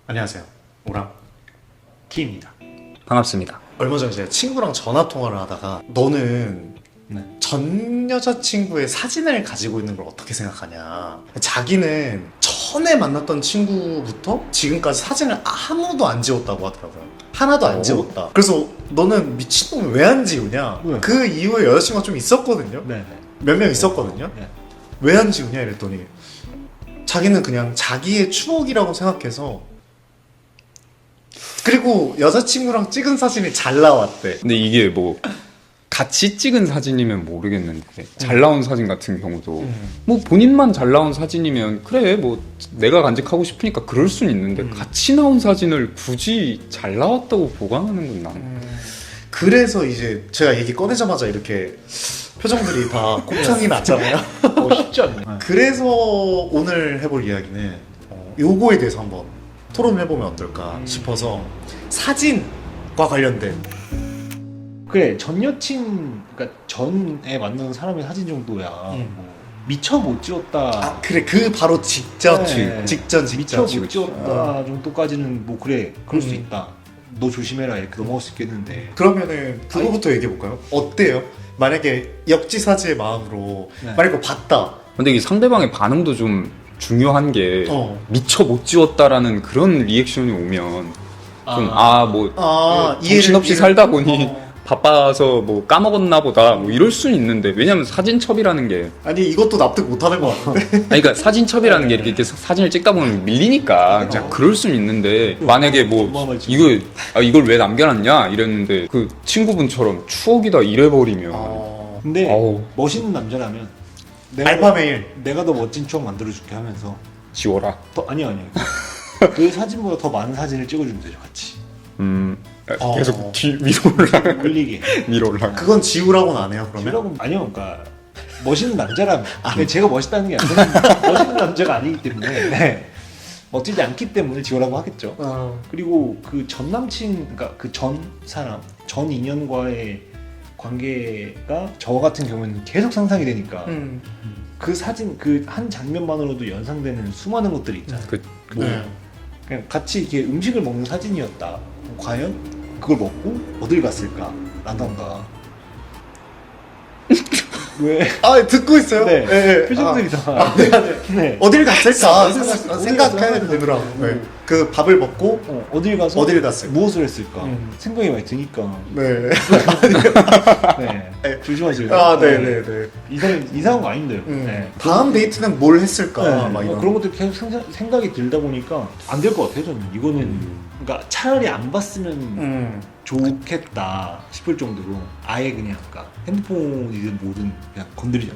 안녕하세요. 오랑 키입니다. 반갑습니다. 얼마 전에 제가 친구랑 전화 통화를 하다가 너는 네. 전 여자친구의 사진을 가지고 있는 걸 어떻게 생각하냐. 자기는 전에 만났던 친구부터 지금까지 사진을 아무도 안 지웠다고 하더라고요. 하나도 안 지웠다. 그래서 너는 미친놈이 왜 안 지우냐. 왜? 그 이후에 여자친구가 좀 있었거든요. 네. 몇 명 있었거든요. 네. 왜 안 지우냐 이랬더니 자기는 그냥 자기의 추억이라고 생각해서, 그리고 여자친구랑 찍은 사진이 잘 나왔대. 근데 이게 뭐 같이 찍은 사진이면 모르겠는데 잘 나온 사진 같은 경우도 뭐 본인만 잘 나온 사진이면 그래 뭐 내가 간직하고 싶으니까 그럴 순 있는데 같이 나온 사진을 굳이 잘 나왔다고 보관하는 건 나는 그래서 이제 제가 얘기 꺼내자마자 이렇게 표정들이 다 곱창이 났잖아요. 쉽지 않네. 그래서 오늘 해볼 이야기는 요거에 대해서 한번 토론해보면 어떨까 싶어서, 사진과 관련된. 그래, 전 여친, 그러니까 전에 만나는 사람의 사진 정도야. 뭐 미처 못 지웠다. 아 그래, 그 바로 직전. 네. 직전 미처 못 직전. 지웠다 정도까지는 뭐 그래, 그럴 수 있다. 너 조심해라 이렇게 넘어갈 수 있겠는데. 그러면은 그거부터 얘기해볼까요? 어때요? 만약에 역지사지의 마음으로 네. 만약에 봤다. 근데 이 상대방의 반응도 좀 중요한 게 미처 못 지웠다라는 그런 리액션이 오면 좀 정신없이 살다 보니 바빠서 뭐 까먹었나 보다 뭐 이럴 수는 있는데, 왜냐면 사진첩이라는 게 아니 이것도 납득 못하는 것 같은데. 아니 그러니까 사진첩이라는 게 이렇게 사진을 찍다 보면 밀리니까 그냥 그럴 수는 있는데, 만약에 뭐 이걸 왜 남겨놨냐 이랬는데 그 친구분처럼 추억이다 이래버리면 근데 어우. 멋있는 남자라면 알파메일. 내가 더 멋진 추억 만들어줄게 하면서 지워라. 아니요. 그 사진보다 더 많은 사진을 찍어주면 되죠, 같이. 계속 위로 올라 올리게. 위로 올라. 그건 지우라고는 안 해요 그러면? 지우라고 아니요, 그러니까 멋있는 남자라면. 근데 제가 멋있다는 게 아니라 멋있는 남자가 아니기 때문에 멋지지 않기 때문에 지우라고 하겠죠. 그리고 그 전 남친, 그러니까 그 전 사람, 전 인연과의 관계가 저 같은 경우는 계속 상상이 되니까 그 사진 그 한 장면만으로도 연상되는 수많은 것들이 있잖아요. 뭐 그냥 같이 이렇게 음식을 먹는 사진이었다. 과연 그걸 먹고 어딜 갔을까? 라던가. 왜? 아 듣고 있어요? 네. 네. 표정들이 다. 네. 어딜 갔을까 생각해야 되더라고. 네. 그 밥을 먹고 어딜 가서 어딜 갔을까? 무엇을 했을까? 생각이 많이 드니까. 네. 네. 조심하세요. 아 네네네. 이상한 거 아닌데요. 네. 다음 데이트는 뭘 했을까? 막 이런. 그런 것들 계속 생각이 들다 보니까 안 될 것 같아요. 저는 이거는 그러니까 차라리 안 봤으면 좋겠다 싶을 정도로 아예 그냥 그러니까 핸드폰이든 뭐든 그냥 건드리지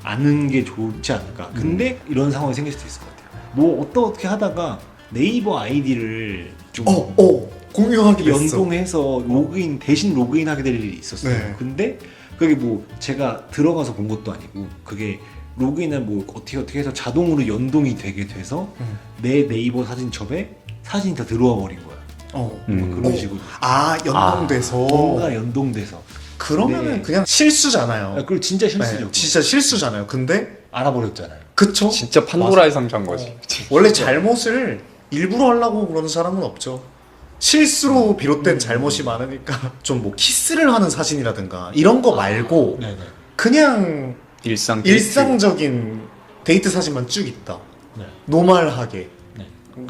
않는 게 좋지 않을까. 근데 이런 상황이 생길 수도 있을 것 같아요. 뭐 어떻게 하다가 네이버 아이디를 좀 공유하기로 했어. 연동해서 대신 로그인하게 될 일이 있었어요. 네. 근데 그게 뭐 제가 들어가서 본 것도 아니고 그게 로그인을 뭐 어떻게 해서 자동으로 연동이 되게 돼서 내 네이버 사진첩에 사진이 다 들어와 버린 거야. 그런 식으로. 연동돼서. 뭔가 연동돼서. 그러면은 네. 그냥 실수잖아요. 그리고 진짜 실수죠. 네, 진짜 실수잖아요. 근데 알아버렸잖아요. 그쵸? 진짜 판도라의 상자인 거지. 원래 잘못을 일부러 하려고 그러는 사람은 없죠. 실수로 비롯된 잘못이 많으니까 좀 뭐 키스를 하는 사진이라든가 이런 거 말고 네네. 그냥 일상적인 데이트 사진만 쭉 있다. 네. 노멀하게.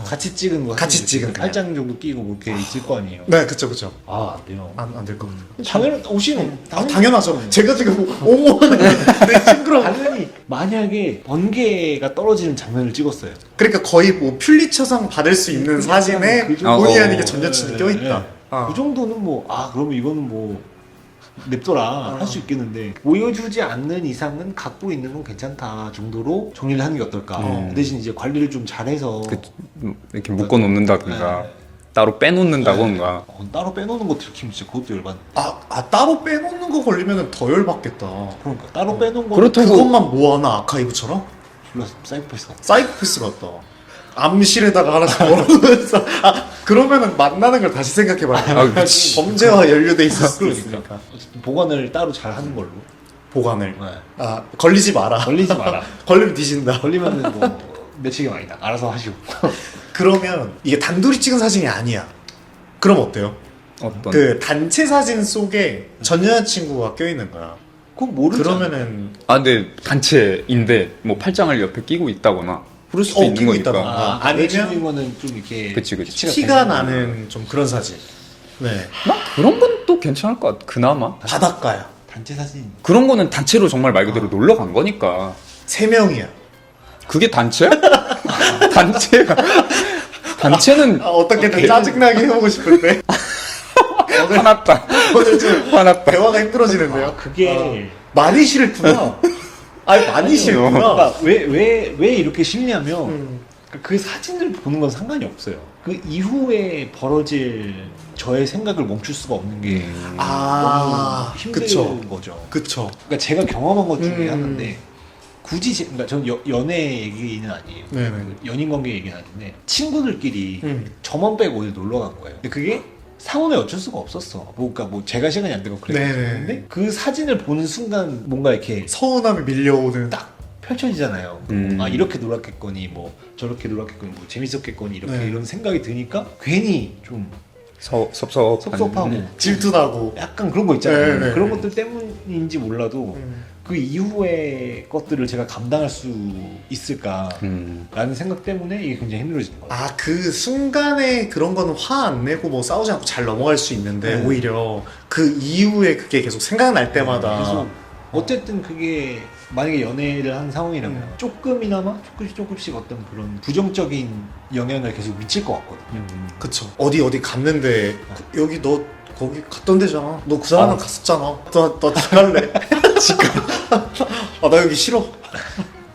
같이 찍은 거. 같이 찍은 그냥. 팔짱 정도 끼고 뭐 이렇게 있을 거 아니에요. 네, 그쵸. 안 돼요. 안 될 것 같아요. 당연히 오시는. 당연하죠. 제가 지금 옹호하는 내 친구랑. 당연히 만약에 번개가 떨어지는 장면을 찍었어요. 그러니까 거의 뭐 퓰리처상 받을 수 있는 사진에 본의 아니게 전 여친이 껴있다. 그 정도는 뭐 그러면 이거는 뭐 냅둬라 할 수 있겠는데 보여주지 않는 이상은 갖고 있는 건 괜찮다 정도로 정리를 하는 게 어떨까. 그 대신 이제 관리를 좀 잘해서 이렇게 묶어 놓는다든가 따로 빼놓는다던가. 따로 빼놓는 거 들키면 진짜 그것도 열받네. 따로 빼놓는 거 걸리면 더 열받겠다. 그러니까 따로 빼놓은 거 그것만 모아놔 아카이브처럼? 졸라 사이코패스 같아. 사이코패스 같다. 암실에다가 하나씩 넣어놓으면서 그러면은 만나는 걸 다시 생각해봐요. 그치. 범죄와 연루돼 있을 수도 있으니까. 어쨌든 보관을 따로 잘 하는 걸로. 보관을. 네. 걸리지 마라. 걸리지 마라. 걸리면 뒤진다. 걸리면은 뭐 며칠이 아니다. 알아서 하시고. 그러면 이게 단둘이 찍은 사진이 아니야. 그럼 어때요? 어떤 그 단체 사진 속에 전 여자친구가 껴있는 거야. 그건 모르죠. 그러면은 근데 단체인데 뭐 팔짱을 옆에 끼고 있다거나 그럴 수도 있는 끼고 거니까. 있다거나. 안에 왜냐면 친구인 거는 좀 이렇게 그치. 캐치가 티가 되는 나는 좀 그런 사진. 네. 나 그런 건 또 괜찮을 것 같아. 그나마 바닷가야. 단체 사진. 그런 거는 단체로 정말 말 그대로 놀러 간 거니까. 3명이야. 그게 단체야? 단체가 단체는 어떻게든 짜증나게 해보고 싶은데 화났다. 오늘 좀 화났다. 대화가 힘들어지는데요. 그게 많이 싫구나. 아니 많이 싫구나. 그러니까 왜 이렇게 싫냐면 음. 그 사진을 보는 건 상관이 없어요. 그 이후에 벌어질 저의 생각을 멈출 수가 없는 게 아, 너무 힘든 그쵸. 거죠. 그쵸. 그러니까 제가 경험한 것 중에 음. 하나인데 굳이 그러니까 저는 연애 얘기는 아니에요. 네네. 그 연인 관계 얘기는 아닌데 친구들끼리 음. 저만 빼고 어디 놀러 간 거예요. 근데 그게 상황에 어쩔 수가 없었어. 그러니까 뭐 제가 시간이 안 되고 네네. 그랬는데 그 사진을 보는 순간 뭔가 이렇게 서운함이 밀려오는 딱 펼쳐지잖아요. 아 이렇게 놀았겠거니 뭐 저렇게 놀았겠거니 뭐 재밌었겠거니 이렇게 네. 이런 생각이 드니까 괜히 좀 섭섭하고 질투나고. 약간 그런 거 있잖아요. 네, 네, 그런 네. 것들 때문인지 몰라도 그 이후의 것들을 제가 감당할 수 있을까라는 생각 때문에 이게 굉장히 힘들어지는 거예요. 아, 그 순간에 그런 거는 화 안 내고 뭐 싸우지 않고 잘 넘어갈 수 있는데 네. 오히려 그 이후에 그게 계속 생각날 때마다 그래서 어쨌든 그게 만약에 연애를 한 상황이라면 조금이나마 조금씩 어떤 그런 부정적인 영향을 계속 미칠 것 같거든요. 그쵸. 어디 갔는데 여기 너 거기 갔던 데잖아. 너 그 사람랑 갔었잖아. 너 지갈래? 아, 나 여기 싫어.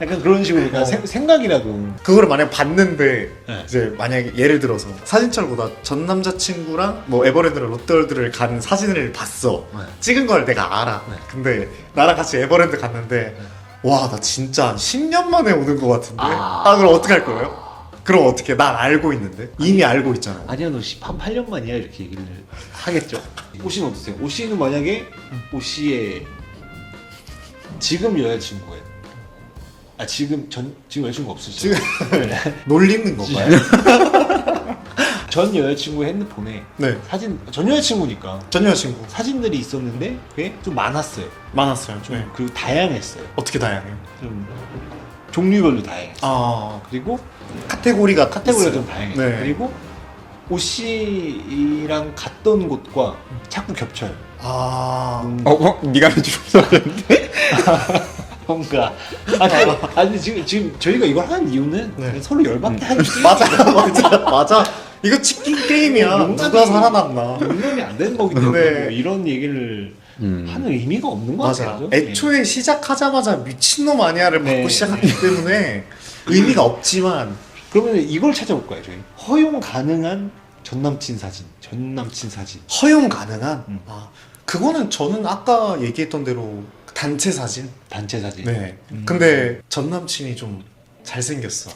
약간 그런 식으로 그냥 생각이라도 그거를 만약 봤는데 네. 이제 만약에 예를 들어서 사진철고 나 전 남자친구랑 뭐 에버랜드랑 롯데월드를 간 사진을 봤어. 네. 찍은 걸 내가 알아. 네. 근데 나랑 같이 에버랜드 갔는데 와, 나 진짜 한 10년 만에 오는 것 같은데. 그럼 어떻게 할 거예요? 그럼 어떻게? 난 알고 있는데 이미 알고 있잖아. 아니야 너 한 8년 만이야 이렇게 얘기를 하겠죠. 오 씨는 어떠세요? 오 씨는 만약에 오 씨의 지금 여자친구예요. 지금 여자친구 없으시죠? 놀리는 건가요? 전 여자친구 핸드폰에 네. 사진 전 여자친구니까 전 여자친구 사진들이 있었는데 그게 좀 많았어요. 많았어요. 네. 그리고 다양했어요. 어떻게 다양해요? 좀 종류별로 다양했어요. 아, 그리고 카테고리가 카테고리가 있어요. 좀 다양했어요. 네. 그리고 오 씨랑 갔던 곳과 자꾸 겹쳐요. 아, 네가 해주면서 뭔가 아니 지금 저희가 이걸 하는 이유는 네. 서로 열받게 하는 맞아. 이거 치킨 게임이야. 누가 살아남나? 용납이 안 되는 거기 때문에 네. 뭐 이런 얘기를 하는 의미가 없는 것 맞아. 같아요. 애초에 시작하자마자 미친놈 아니야를 네. 받고 시작하기 때문에 의미가 없지만 그러면 이걸 찾아볼 거예요. 저희 허용 가능한 전 남친 사진. 허용 가능한. 음. 아, 그거는 저는 아까 얘기했던 대로 단체 사진. 단체 사진. 네. 근데 전 남친이 좀 잘생겼어.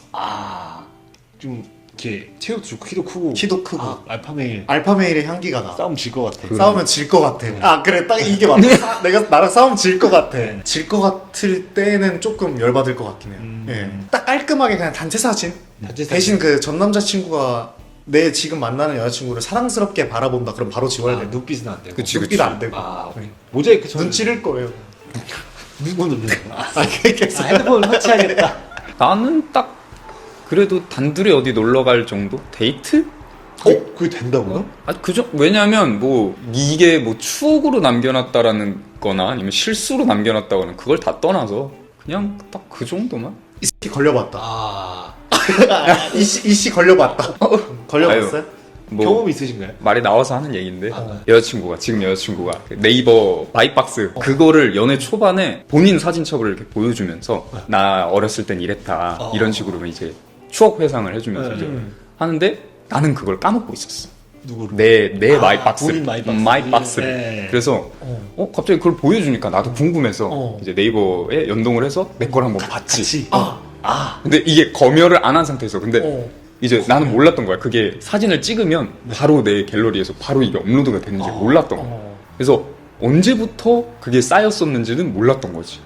좀 이렇게 체격도 좋고 키도 크고 키도 크고. 알파메일 알파메일의 향기가 나. 싸움 질 것 같아. 싸우면 질 것 같아. 아, 그래. 딱 이게 맞다. 내가 나랑 싸우면 질 것 같아. 질 것 같을 때는 조금 열받을 것 같긴 해요. 예. 딱 깔끔하게 그냥 단체 사진. 단체 사진. 대신 그 전 남자친구가 내 지금 만나는 여자친구를 사랑스럽게 바라본다. 그럼 바로 지워야 돼. 눈빛은 안 되고. 그치. 눈빛 안 되고. 오케이. 모자이크 눈 찌를 거예요. 누구 누르는 거야? 알겠어. 핸드폰을 설치하겠다. 나는 딱 그래도 단둘이 어디 놀러 갈 정도? 데이트? 그게 된다고요? 왜냐면 뭐 이게 뭐 추억으로 남겨놨다라는 거나 아니면 실수로 남겨놨다거나 그걸 다 떠나서 그냥 딱 그 정도만? 이 새끼 걸려봤다. 이씨 걸려봤다. 걸려봤어요? 뭐 경험 있으신가요? 말이 나와서 하는 얘기인데 지금 여자친구가 네이버 마이박스 그거를 연애 초반에 본인 사진첩을 이렇게 보여주면서 나 어렸을 땐 이랬다 이런 식으로 이제 추억 회상을 해주면서 이제 하는데 나는 그걸 까먹고 있었어. 누구를? 내 마이박스를. 본인 마이박스를. 네. 그래서 갑자기 그걸 보여주니까 나도 궁금해서 이제 네이버에 연동을 해서 내 걸 한번 봤지. 근데 이게 검열을 안 한 상태에서 근데 이제 나는 몰랐던 거야. 그게 사진을 찍으면 바로 내 갤러리에서 바로 이게 업로드가 되는지 몰랐던 거야. 그래서 언제부터 그게 쌓였었는지는 몰랐던 거지.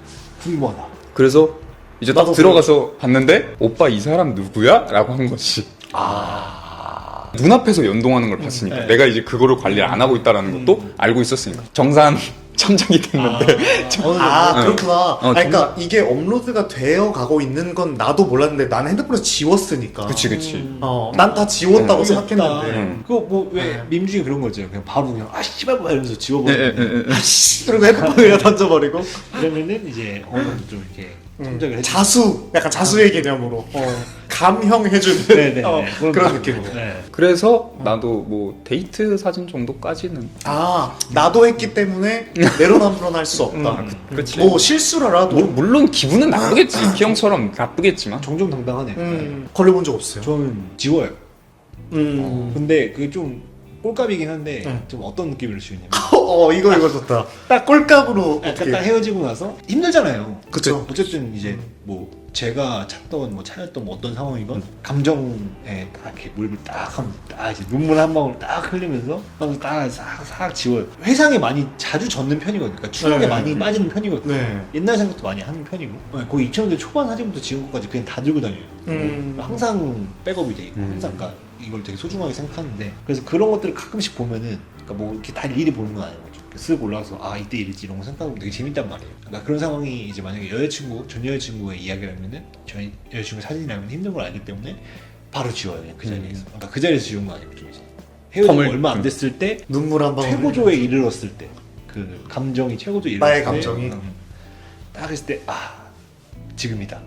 궁금하다. 그래서 이제 딱 나도 들어가서 봤는데 오빠 이 사람 누구야? 라고 한 거지. 눈앞에서 연동하는 걸 봤으니까 네. 내가 이제 그거를 관리를 안 하고 있다는 것도 알고 있었으니까 정산 참작이 됐는데 그렇구나. 그러니까 정말. 이게 업로드가 되어 가고 있는 건 나도 몰랐는데 나는 핸드폰에서 지웠으니까. 그치 난 다 지웠다고 생각했는데. 응. 그거 뭐왜 밈 중에 그런 거 있잖아요. 그냥 바로 그냥 아 씨발 뭐 이러면서 예, 지워버리고 그리고 핸드폰 그냥 던져버리고. 그러면은 이제 어느 정도 좀 이렇게 참작을 해주고 자수, 약간 자수의 개념으로 감형해주는 네네 그런 느낌으로. 네. 그래서 나도 뭐 데이트 사진 정도까지는 나도 했기 때문에 내로남불은 할 수 없다. 그치. 뭐 실수라도 물론 기분은 나쁘겠지. 키형처럼 나쁘겠지만 정정당당하네요. 걸려본 적 없어요. 저는 지워요. 근데 그게 좀 꼴값이긴 한데 응. 좀 어떤 느낌으로 지우냐면 이거 좋다. 딱 꼴값으로 약간 어떻게. 딱 헤어지고 나서 힘들잖아요. 그쵸. 어쨌든 이제 뭐 제가 찾던 뭐 차였던 뭐 어떤 상황이건 감정에 딱 이렇게 몰입을 딱 하면 딱 이제 눈물 한 방울 딱 흘리면서 딱 싹 지워요. 회상에 많이 자주 젖는 편이거든요. 그러니까 추억에 네. 많이 빠지는 편이거든요. 네. 옛날 생각도 많이 하는 편이고 거의 2000년대 초반 사진부터 지금 것까지 그냥 다 들고 다녀요. 항상 백업이 돼 있고 항상 그러니까 이걸 되게 소중하게 생각하는데 그래서 그런 것들을 가끔씩 보면은 그러니까 뭐 이렇게 다 일일이 보는 건 아니고 쓱 올라가서 이때 이랬지 이런 거 생각하면 되게 재밌단 말이에요. 그러니까 그런 상황이 이제 만약에 전 여자친구의 이야기라면은 저희 여자친구 사진이라면 힘든 걸 알기 때문에 바로 지워요 그냥 그 자리에서. 그러니까 그 자리에서 지운 거 아니고 좀 이제 헤어지고 텀을- 얼마 안 됐을 때 눈물 한 방울. 최고조에 이르렀을 때 그 감정이 최고조에 이르렀을 나의 때 감정이? 딱 했을 때 지금이다.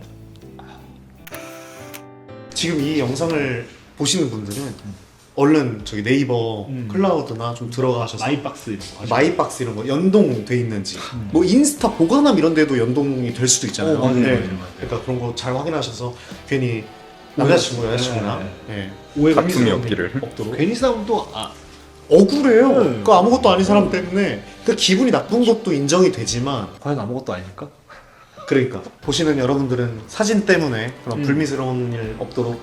지금 이 영상을 보시는 분들은 얼른 저기 네이버 클라우드나 좀 들어가셔서 마이박스 이런 거 하시고. 마이박스 이런 거 연동돼 있는지 뭐 인스타 보관함 이런 데도 연동이 될 수도 있잖아요. 맞아요. 그러니까 그런 거 잘 확인하셔서 괜히 남자친구 여자친구나 오해가 다툼이 있어요. 없기를. 없도록. 괜히 싸우면 또 억울해요. 네. 그 아무것도 아닌 사람 때문에 그 기분이 나쁜 것도 인정이 되지만 과연 아무것도 아닐까? 그러니까 보시는 여러분들은 사진 때문에 그런 불미스러운 일 없도록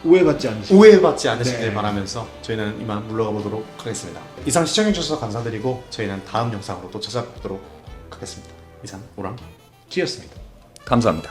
오해받지 않으시고 오해받지 않으시길 네. 바라면서 저희는 이만 물러가 보도록 하겠습니다. 이상 시청해주셔서 감사드리고 저희는 다음 영상으로 또 찾아뵙도록 하겠습니다. 이상 오랑 키였습니다. 감사합니다.